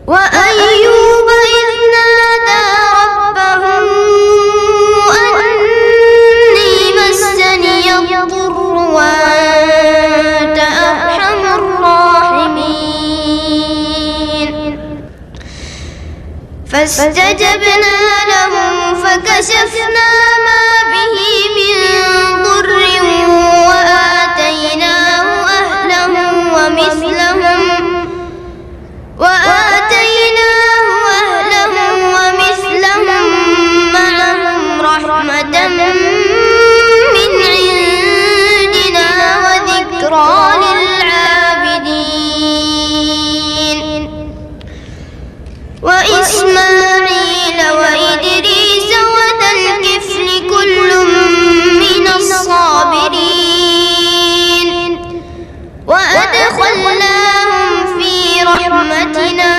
وأيوب إذ نادى ربه أني مسني الضر وأنت أرحم الراحمين فاستجبنا له فكشفنا ما به من ضر وآتيناه أهله ومثلهم معهم رحمة من عندنا وذكرى للعابدين وإسماعيل وإدريس وذا الكفل كل من الصابرين وأدخلناهم في رحمتنا